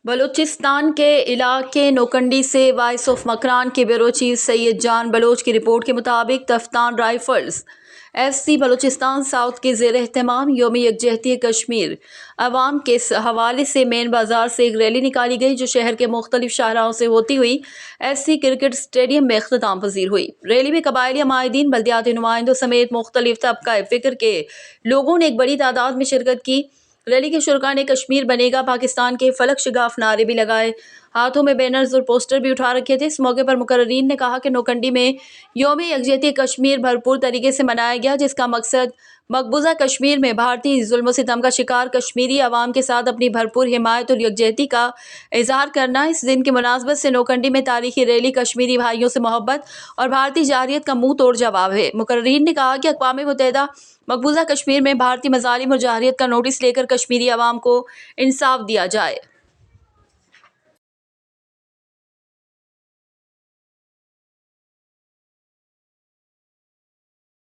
بلوچستان کے علاقے نوکنڈی سے وائس آف مکران کے بیورو چیف سید جان بلوچ کی رپورٹ کے مطابق Taftan rifles S C Balochistan south کے زیر اہتمام یوم یکجہتی کشمیر عوام کے حوالے سے مین بازار سے ایک ریلی نکالی گئی جو شہر کے مختلف شاہراہوں سے ہوتی ہوئی ایس سی کرکٹ اسٹیڈیم میں اختتام پذیر ہوئی۔ ریلی میں قبائلی عمائدین، بلدیاتی نمائندوں سمیت مختلف طبقہ فکر کے لوگوں نے ایک بڑی تعداد میں شرکت کی۔ ریلی کے شرکاء نے کشمیر بنے گا پاکستان کے فلک شگاف نعرے بھی لگائے، ہاتھوں میں بینرز اور پوسٹر بھی اٹھا رکھے تھے۔ اس موقع پر مقررین نے کہا کہ نوکنڈی میں یوم یکجہتی کشمیر بھرپور طریقے سے منایا گیا، جس کا مقصد مقبوضہ کشمیر میں بھارتی ظلم و ستم کا شکار کشمیری عوام کے ساتھ اپنی بھرپور حمایت اور یکجہتی کا اظہار کرنا۔ اس دن کی مناسبت سے نوکنڈی میں تاریخی ریلی کشمیری بھائیوں سے محبت اور بھارتی جارحیت کا منہ توڑ جواب ہے۔ مقررین نے کہا کہ اقوام متحدہ مقبوضہ کشمیر میں بھارتی مظالم اور جارحیت کا نوٹس لے کر کشمیری عوام کو انصاف دیا جائے۔